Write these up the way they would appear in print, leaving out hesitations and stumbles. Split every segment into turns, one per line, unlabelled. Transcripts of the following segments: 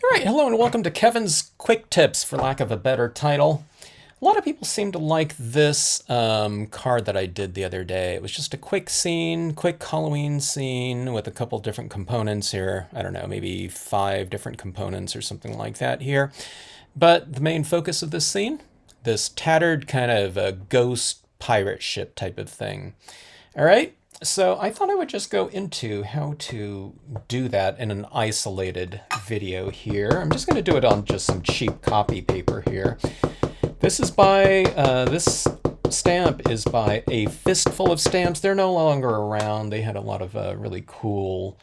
All right, hello and welcome to Kevin's Quick Tips, for lack of a better title. A lot of people seem to like this card that I did the other day. It was just a quick scene, quick Halloween scene with a couple different components here. I don't know, maybe 5 different components or something like that here. But the main focus of this scene, this tattered kind of a ghost pirate ship type of thing. All right, so I thought I would just go into how to do that in an isolated video here. I'm just going to do it on just some cheap copy paper here. This is by, this stamp is by A Fistful of Stamps. They're no longer around. They had a lot of really cool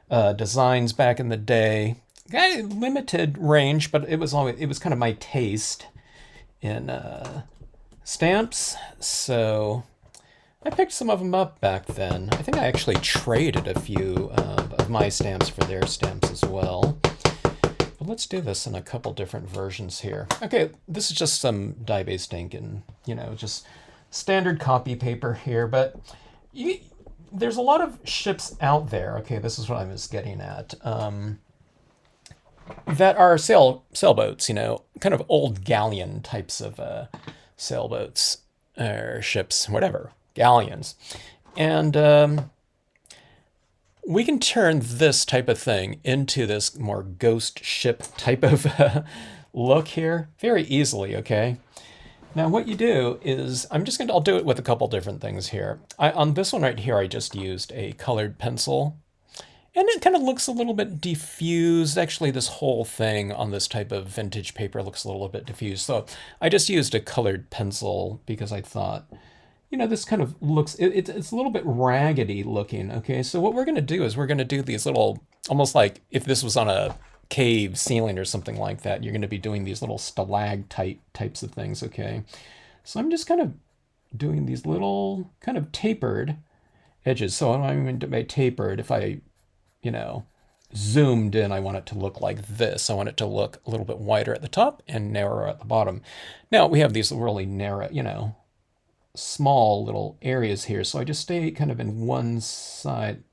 designs back in the day. Limited range, but it was kind of my taste in stamps. So I picked some of them up back then. I think I actually traded a few of my stamps for their stamps as well. But let's do this in a couple different versions here. Okay, this is just some dye-based ink and, just standard copy paper here. But there's a lot of ships out there. Okay, this is what I was getting at. That are sailboats, kind of old galleon types of sailboats or ships, whatever. Galleons. And we can turn this type of thing into this more ghost ship type of look here very easily, okay? Now what you do is, I'll do it with a couple different things here. On this one right here, I just used a colored pencil. And it kind of looks a little bit diffused. Actually, this whole thing on this type of vintage paper looks a little bit diffused. So I just used a colored pencil because I thought, this kind of looks, it's a little bit raggedy looking, okay? So what we're going to do is we're going to do these little, almost like if this was on a cave ceiling or something like that, you're going to be doing these little stalactite types of things, okay? So I'm just kind of doing these little kind of tapered edges. So I'm by tapered, if I, zoomed in, I want it to look like this. I want it to look a little bit wider at the top and narrower at the bottom. Now we have these really narrow, small little areas here. So I just stay kind of in one side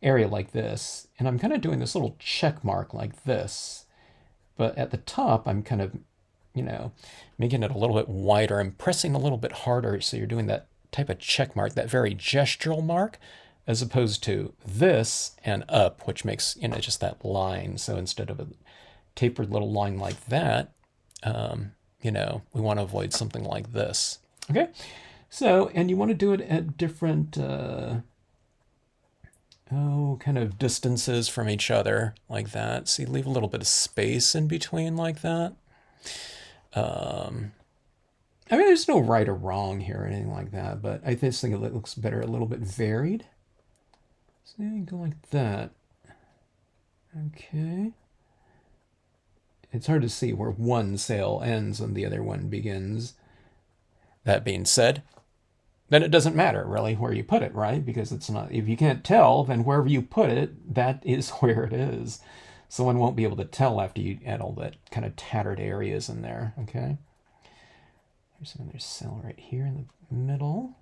area like this. And I'm kind of doing this little check mark like this. But at the top, I'm kind of, making it a little bit wider. I'm pressing a little bit harder. So you're doing that type of check mark, that very gestural mark, as opposed to this and up, which makes, just that line. So instead of a tapered little line like that, we want to avoid something like this. Okay, so, and you want to do it at different, kind of distances from each other, like that. So you leave a little bit of space in between like that. There's no right or wrong here or anything like that, but I just think it looks better, a little bit varied. So you go like that. Okay. It's hard to see where one sail ends and the other one begins. That being said, then it doesn't matter really where you put it, right? Because it's not, if you can't tell, then wherever you put it, that is where it is. Someone won't be able to tell after you add all that kind of tattered areas in there, okay? There's another sail right here in the middle.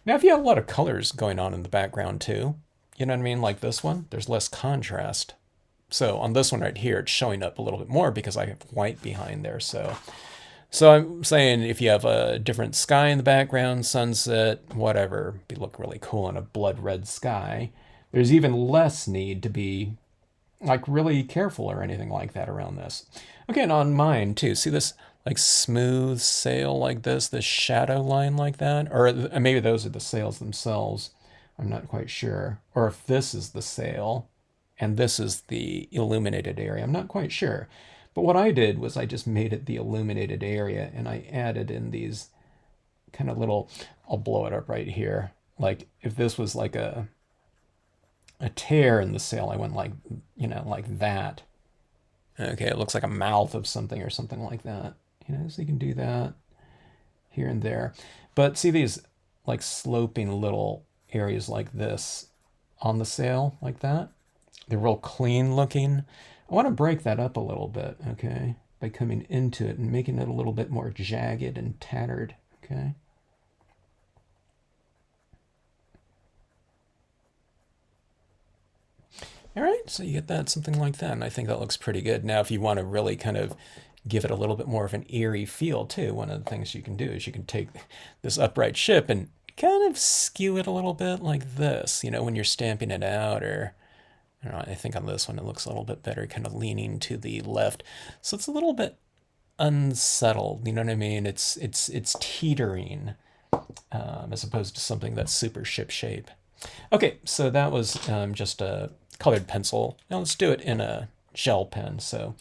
Now, if you have a lot of colors going on in the background too, you know what I mean? Like this one, there's less contrast. So on this one right here, it's showing up a little bit more because I have white behind there. So I'm saying if you have a different sky in the background, sunset, whatever, it'd look really cool in a blood red sky. There's even less need to be like really careful or anything like that around this. Okay, and on mine too, see this like smooth sail like this shadow line like that? Or maybe those are the sails themselves. I'm not quite sure. Or if this is the sail and this is the illuminated area. I'm not quite sure. But what I did was I just made it the illuminated area and I added in these kind of little, I'll blow it up right here. Like if this was like a tear in the sail, I went like, like that. Okay, it looks like a mouth of something or something like that. So you can do that here and there. But see these like sloping little areas like this on the sail like that? They're real clean looking. I want to break that up a little bit, okay, by coming into it and making it a little bit more jagged and tattered, okay? All right, so you get that, something like that, and I think that looks pretty good. Now, if you want to really kind of give it a little bit more of an eerie feel too, one of the things you can do is you can take this upright ship and kind of skew it a little bit like this, you know, when you're stamping it out, or I don't know, I think on this one it looks a little bit better, kind of leaning to the left. So it's a little bit unsettled, you know what I mean? It's teetering, as opposed to something that's super ship shape. Okay, so that was just a colored pencil. Now let's do it in a gel pen. So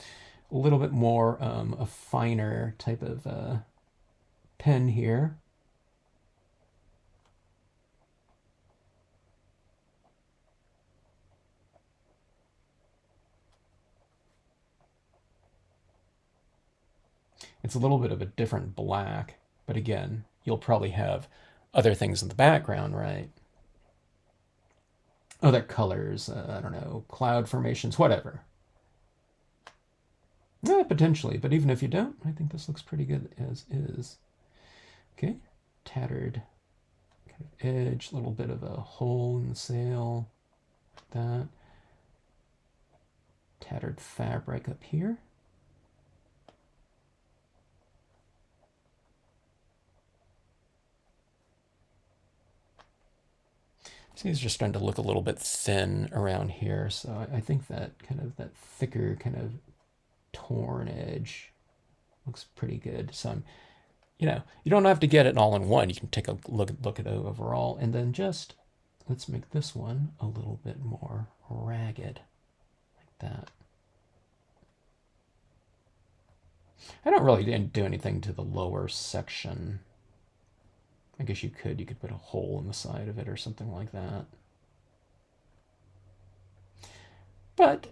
a little bit more a finer type of pen here. It's a little bit of a different black, but again, you'll probably have other things in the background, right? Other colors, I don't know, cloud formations, whatever. Yeah, potentially, but even if you don't, I think this looks pretty good as is. Okay, tattered kind of edge, a little bit of a hole in the sail, like that. Tattered fabric up here. See, he's just starting to look a little bit thin around here, so I think that kind of that thicker kind of torn edge looks pretty good. So I'm, you know, you don't have to get it all in one. You can take a look at it overall, and then just let's make this one a little bit more ragged, like that. I don't really do anything to the lower section. I guess you could put a hole in the side of it or something like that. But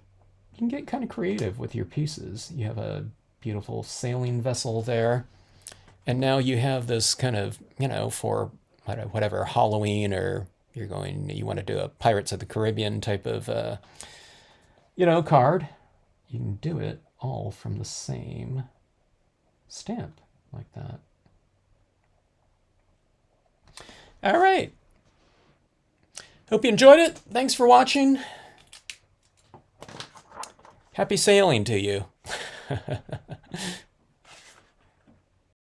you can get kind of creative with your pieces. You have a beautiful sailing vessel there, and now you have this kind of, you know, for whatever Halloween, or you want to do a Pirates of the Caribbean type of, card. You can do it all from the same stamp like that. All right. Hope you enjoyed it. Thanks for watching. Happy sailing to you.